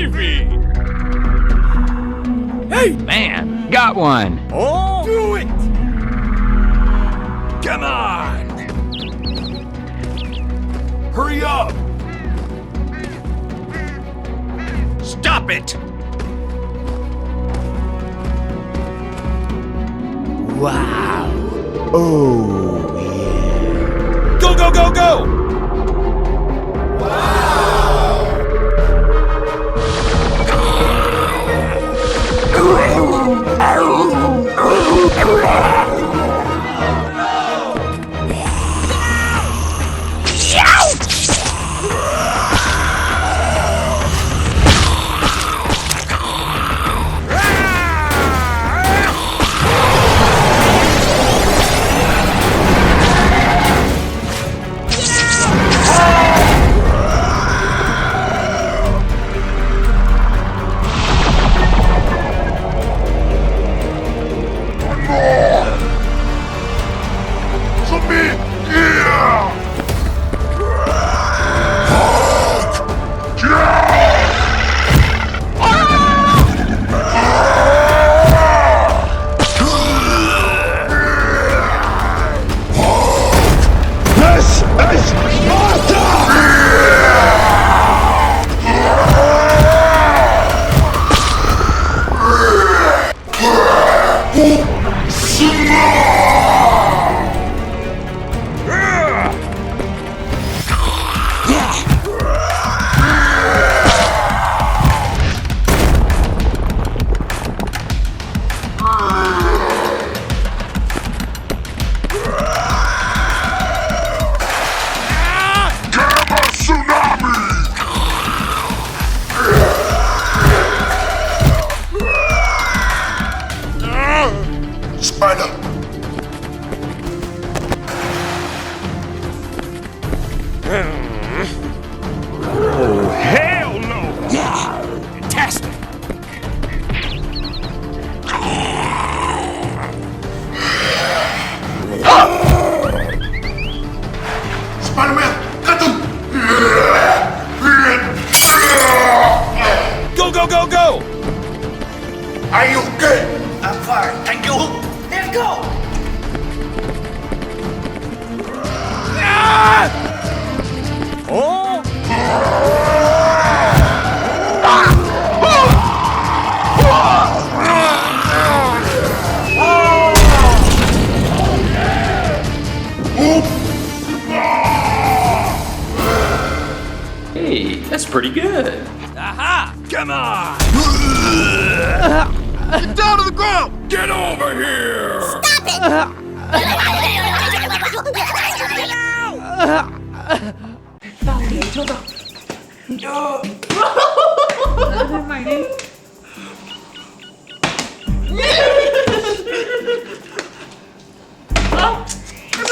gravy! Hey! Man, got one! Oh! Do it! Come on! Hurry up! Stop it! Wow. Oh, yeah. Go, go, go, go! Spider! Oh, hell no! Fantastic! Spider-Man, cut them! Go, go, go, go! Are you okay? I'm fine, thank you. There we go. Oh! Hey, that's pretty good. Aha! Come on! Get down to the ground! Get over here!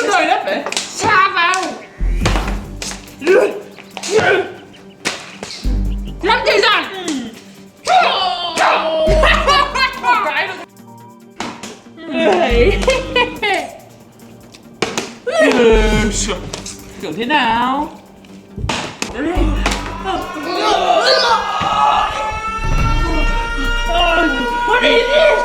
Rồi đất đấy. Xa vào. Lắm dây dàng. Một cái thôi. Kiểu thế nào? What is this?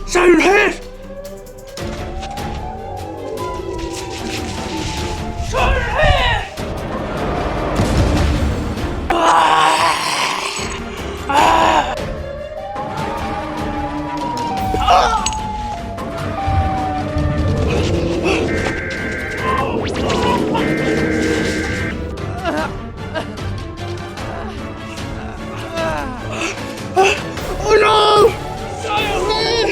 Siren Head! Siren Head! Oh no! Siren Head!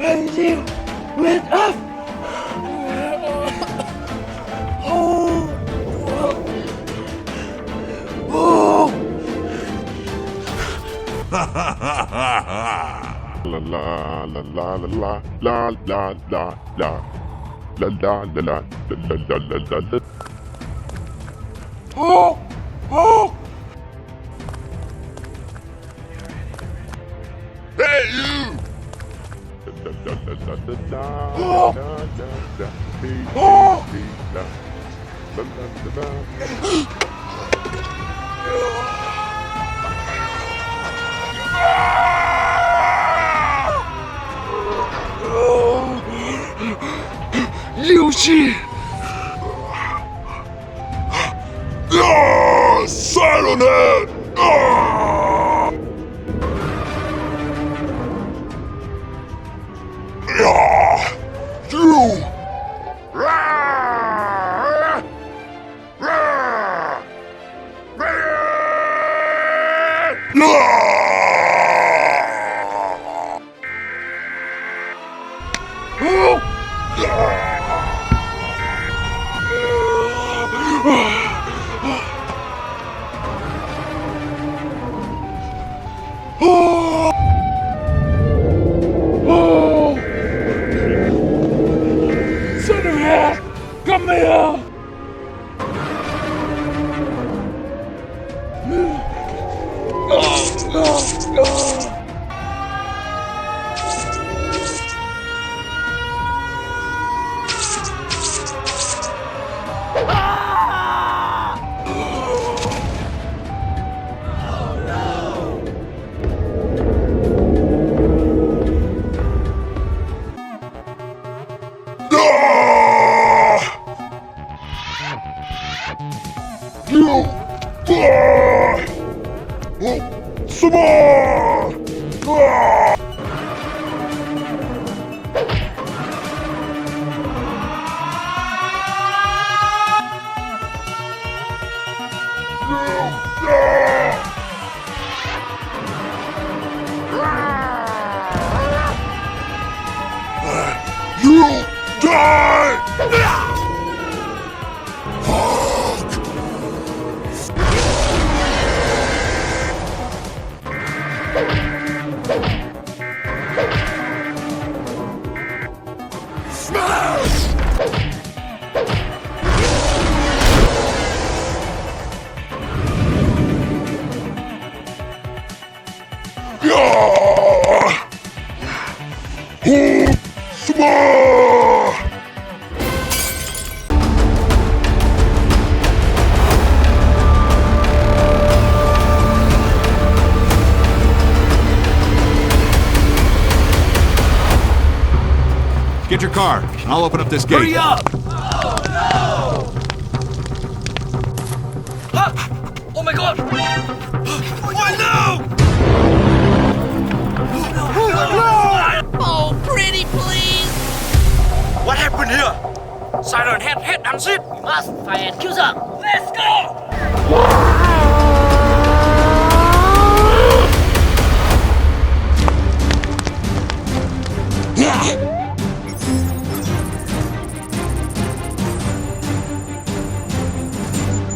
And you went up! Oh! Oh! la la la la la la la la. La la la la la la la la la. Oh! Oh! Hey you! La la la la la la la la la. Hey, Oh! hey, la la la la. Liu Qi! Silent head! You! Cinderhead! Come here! Some more! You die! Get your car, and I'll open up this gate. Hurry up! Oh my god! Oh no! Oh, pretty please! What happened here? Siren head and sit! We must find accuser! Let's go!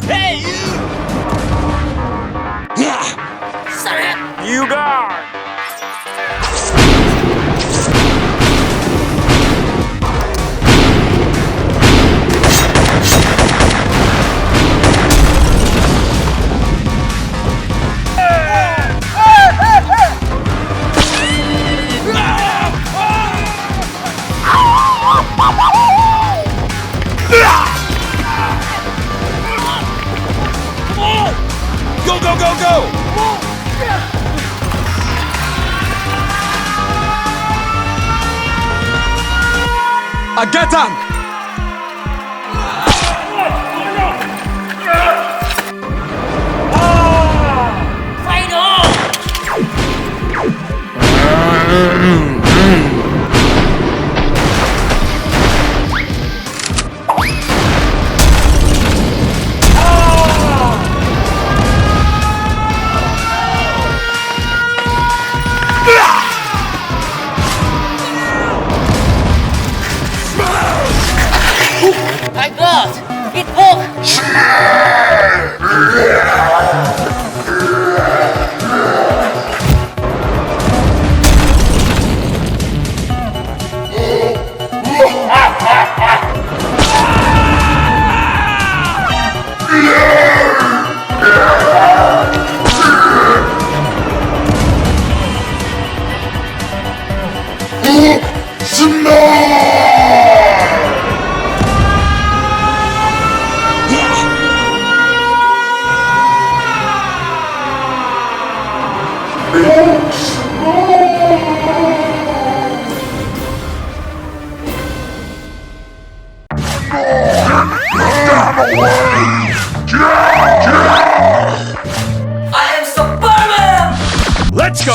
Hey, you! Son! You die! Go, go, go, go! I get him! Fight on! I am spiderman. Let's go!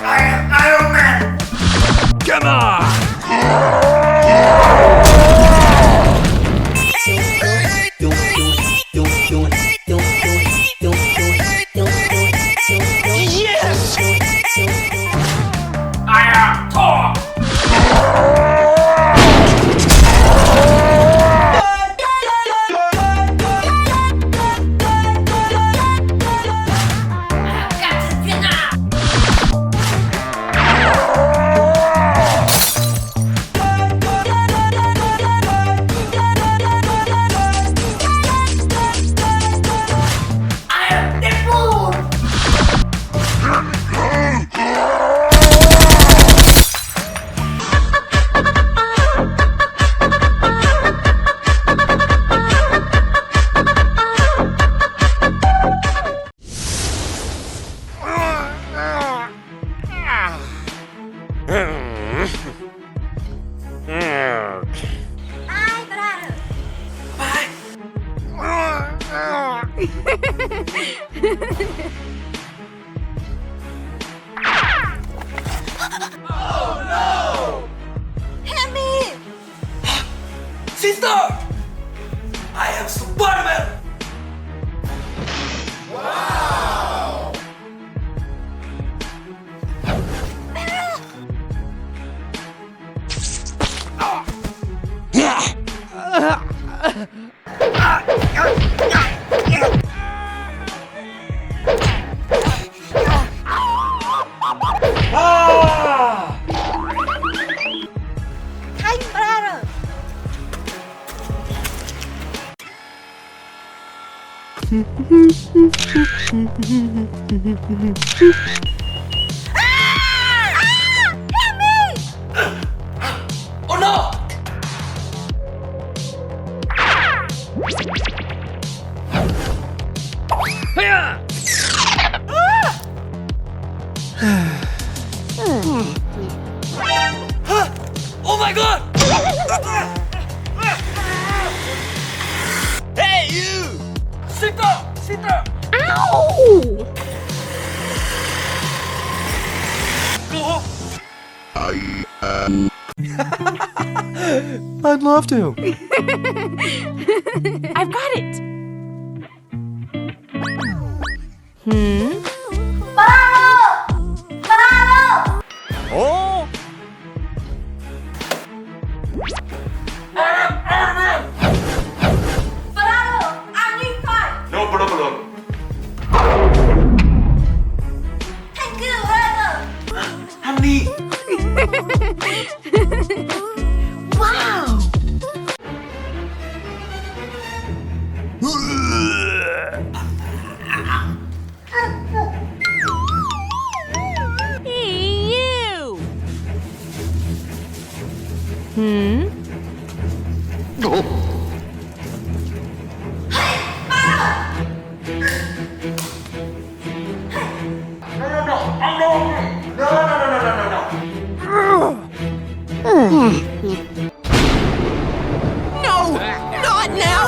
I am Iron Man. Come on! Yes. I am Thor. I am Deadpool. Help me! Sister. I am Spiderman. Hi, brother! Help me! Oh no. Oh my god! Hey you! Sit down! Sit down! Ow! Go! I'd love to. I've got it! Oh! No problem. Thank you, brother! Honey! Wow! Hey, you! No! Not now!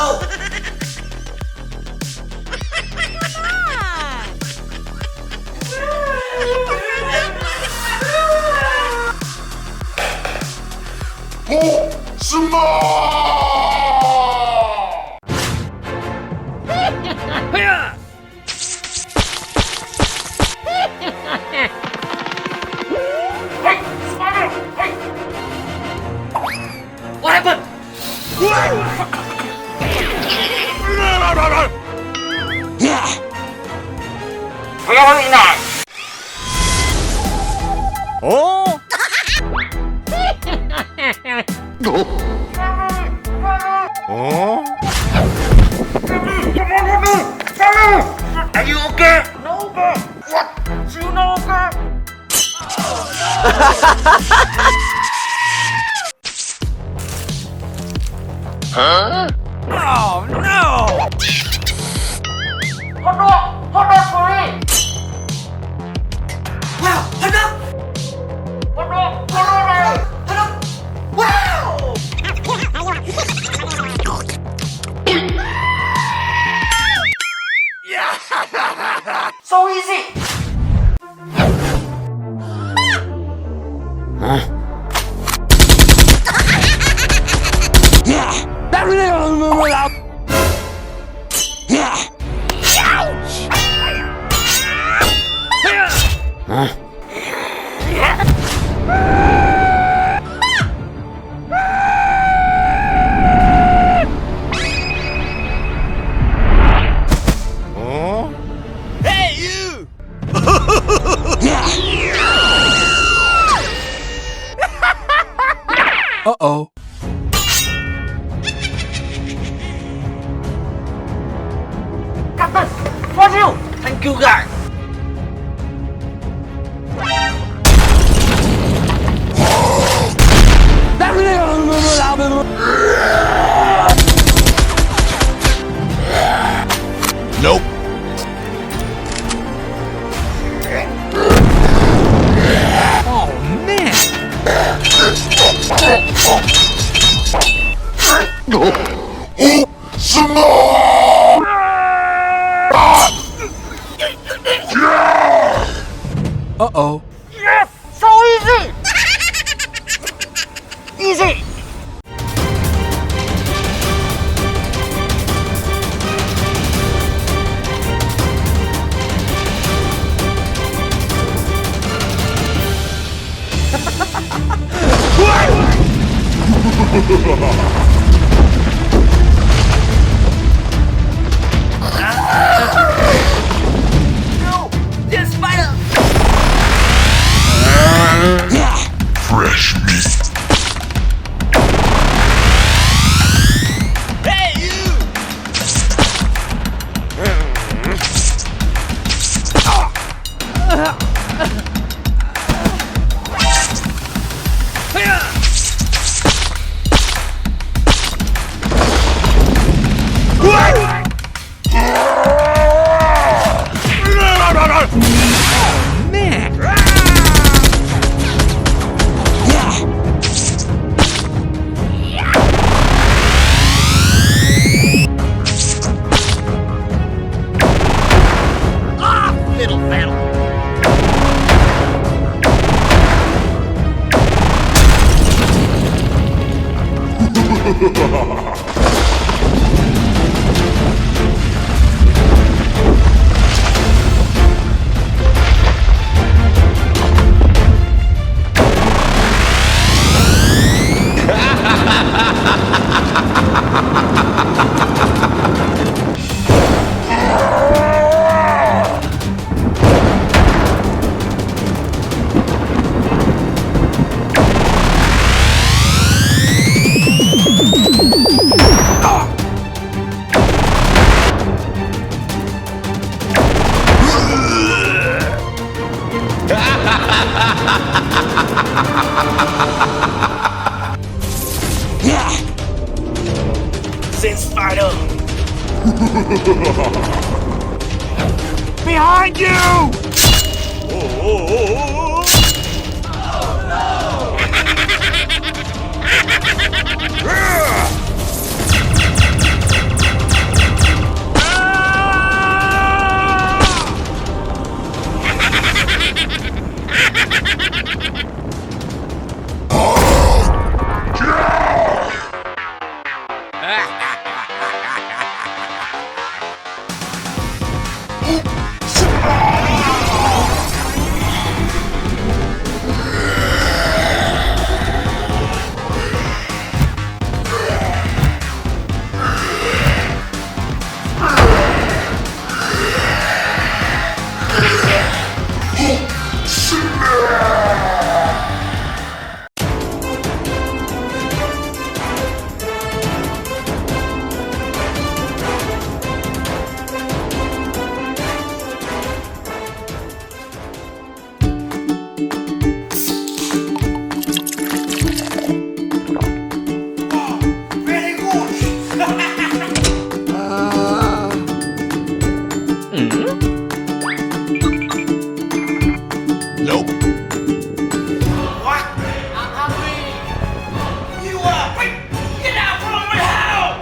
Go. What happened? Oh! Oh! Are you okay? No, but what? You know, okay? Huh? Oh no! Hot dog for me. Wow, hot dog. Hot dog. Wow. So easy. Oh! Hey, you. Uh-oh. Captain, for you. Thank you, guys. Nope. Oh man! Uh-oh. Yes, so easy. Easy. No, this spider. Fresh meat. Hey, you. Little battle. Sin spider. Behind you! Very good. Nope. What? I'm hungry. You are. Wait. Get out from my house.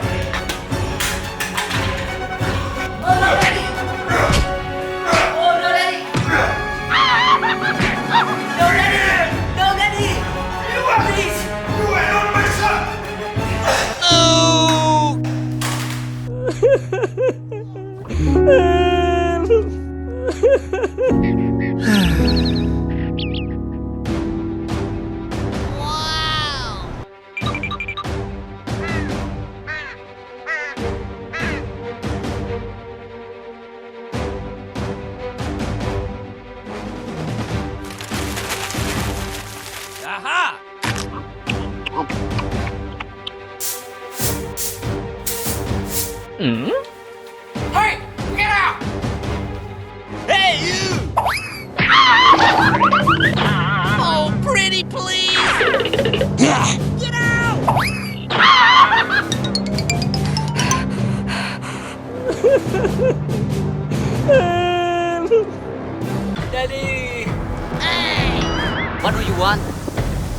Oh no, Daddy! Oh no, Daddy! No, Daddy! No, Daddy! You are. Please! You are not my son. Aha! Hey, get out. Hey, you! Oh, pretty please! Get out! Daddy! Hey! What do you want?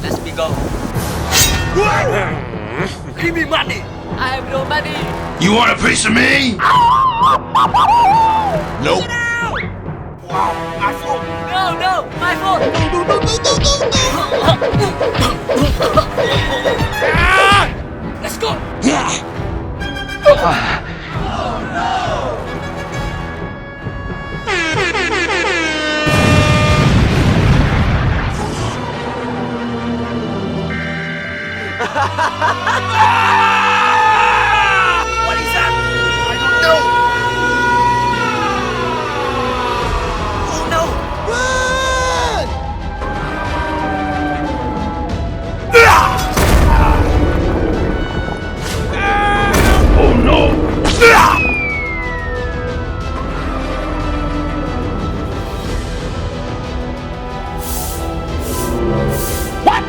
Let's be go. Give me money! I have no money! You want a piece of me? Nope. My fault. No, no! My fault! Let's go. What is that? I don't know. Oh no! Run! Oh no! What?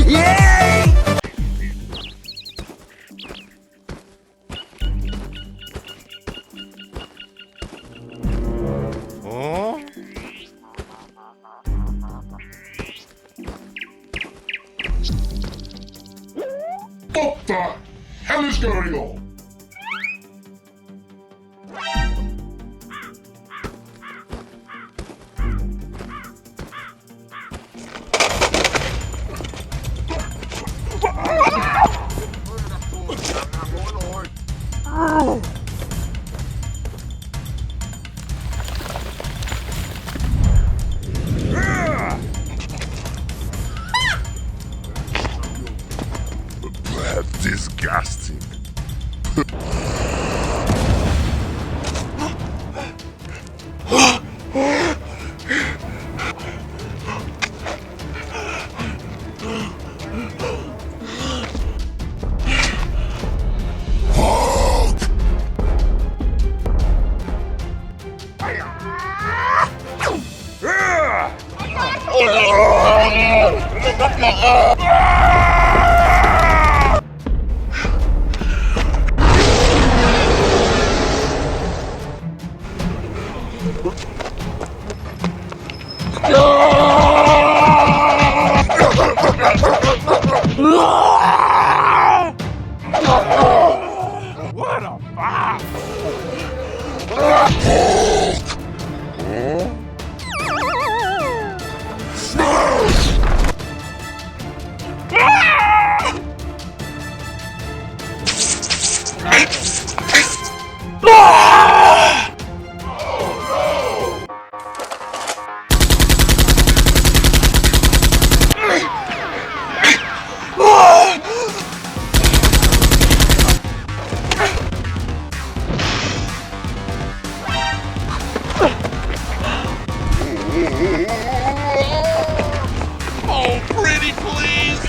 Yay! What the hell is going on? That's disgusting. What a vibe! Oh, pretty please!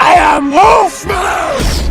I am Wolfman!